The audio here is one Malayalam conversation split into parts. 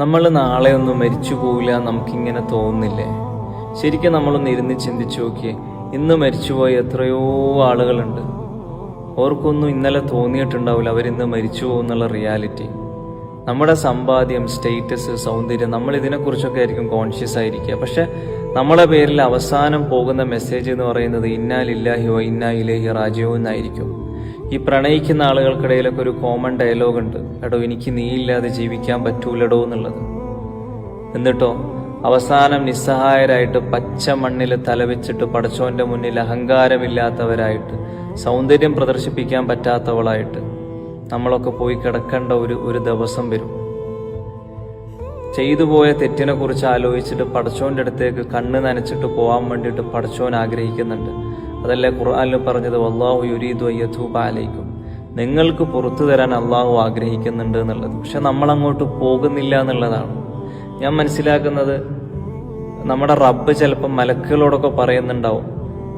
നമ്മൾ നാളെ ഒന്നും മരിച്ചു പോവില്ല നമുക്കിങ്ങനെ തോന്നുന്നില്ലേ? ശരിക്കും നമ്മളൊന്ന് ഇരുന്ന് ചിന്തിച്ചു നോക്കിയേ. ഇന്ന് മരിച്ചുപോയ എത്രയോ ആളുകളുണ്ട്. അവർക്കൊന്നും ഇന്നലെ തോന്നിയിട്ടുണ്ടാവില്ല അവരിന്ന് മരിച്ചു പോകുന്നുള്ള റിയാലിറ്റി. നമ്മുടെ സമ്പാദ്യം, സ്റ്റേറ്റസ്, സൗന്ദര്യം, നമ്മൾ ഇതിനെക്കുറിച്ചൊക്കെ ആയിരിക്കും കോൺഷ്യസ് ആയിരിക്കുക. പക്ഷെ നമ്മളെ പേരിൽ അവസാനം പോകുന്ന മെസ്സേജ് എന്ന് പറയുന്നത് ഇന്നാ ലില്ലാഹി വ ഇന്നാ ഇലൈഹി റാജിഊൻ എന്നായിരിക്കും. ഈ പ്രണയിക്കുന്ന ആളുകൾക്കിടയിലൊക്കെ ഒരു കോമൺ ഡയലോഗ് ഉണ്ട്, എടോ എനിക്ക് നീയില്ലാതെ ജീവിക്കാൻ പറ്റൂലടോ എന്നുള്ളത്. എന്നിട്ടോ അവസാനം നിസ്സഹായരായിട്ട് പച്ച മണ്ണിൽ തലവെച്ചിട്ട് പടച്ചോന്റെ മുന്നിൽ അഹങ്കാരമില്ലാത്തവരായിട്ട്, സൗന്ദര്യം പ്രദർശിപ്പിക്കാൻ പറ്റാത്തവളായിട്ട് നമ്മളൊക്കെ പോയി കിടക്കേണ്ട ഒരു ദിവസം വരും. ചെയ്തു പോയ തെറ്റിനെ കുറിച്ച് ആലോചിച്ചിട്ട് പടച്ചോന്റെ അടുത്തേക്ക് കണ്ണ് നനച്ചിട്ട് പോകാൻ വേണ്ടിയിട്ട് പടച്ചോൻ ആഗ്രഹിക്കുന്നുണ്ട്. അതല്ലേ ഖുർആനിൽ പറഞ്ഞത്, വല്ലാഹു യുരീദു അയ്യതൂബ അലൈക്കും, നിങ്ങൾക്ക് പുറത്തു തരാൻ അള്ളാഹു ആഗ്രഹിക്കുന്നുണ്ട് എന്നുള്ളത്. പക്ഷെ നമ്മളങ്ങോട്ട് പോകുന്നില്ല എന്നുള്ളതാണ്. ഞാൻ മനസ്സിലാക്കുന്നത്, നമ്മുടെ റബ്ബ് ചിലപ്പോൾ മലക്കുകളോടൊക്കെ പറയുന്നുണ്ടാവും,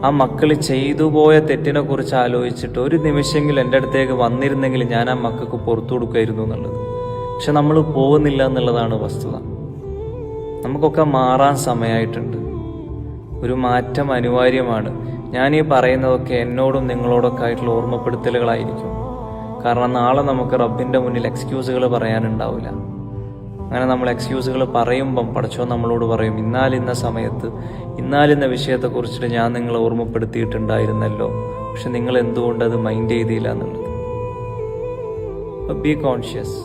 ആ മക്കൾ ചെയ്തു പോയ തെറ്റിനെ കുറിച്ച് ആലോചിച്ചിട്ട് ഒരു നിമിഷമെങ്കിലും എൻ്റെ അടുത്തേക്ക് വന്നിരുന്നെങ്കിൽ ഞാൻ ആ മക്കൾക്ക് പുറത്തു കൊടുക്കുമായിരുന്നു എന്നുള്ളത്. പക്ഷെ നമ്മൾ പോകുന്നില്ല എന്നുള്ളതാണ് വസ്തുത. നമുക്കൊക്കെ മാറാൻ സമയമായിട്ടുണ്ട്. ഒരു മാറ്റം അനിവാര്യമാണ്. ഞാനീ പറയുന്നതൊക്കെ എന്നോടും നിങ്ങളോടൊക്കെ ആയിട്ടുള്ള ഓർമ്മപ്പെടുത്തലുകളായിരിക്കും. കാരണം നാളെ നമുക്ക് റബ്ബിൻ്റെ മുന്നിൽ എക്സ്ക്യൂസുകൾ പറയാനുണ്ടാവില്ല. അങ്ങനെ നമ്മൾ എക്സ്ക്യൂസുകൾ പറയുമ്പം പടച്ചോൻ നമ്മളോട് പറയും, ഇന്നാലിന്ന സമയത്ത് ഇന്നാലിന്ന വിഷയത്തെക്കുറിച്ചിട്ട് ഞാൻ നിങ്ങളെ ഓർമ്മപ്പെടുത്തിയിട്ടുണ്ടായിരുന്നല്ലോ, പക്ഷെ നിങ്ങൾ എന്തുകൊണ്ട് അത് മൈൻഡ് ചെയ്തില്ല എന്നുള്ളത്. B conscious.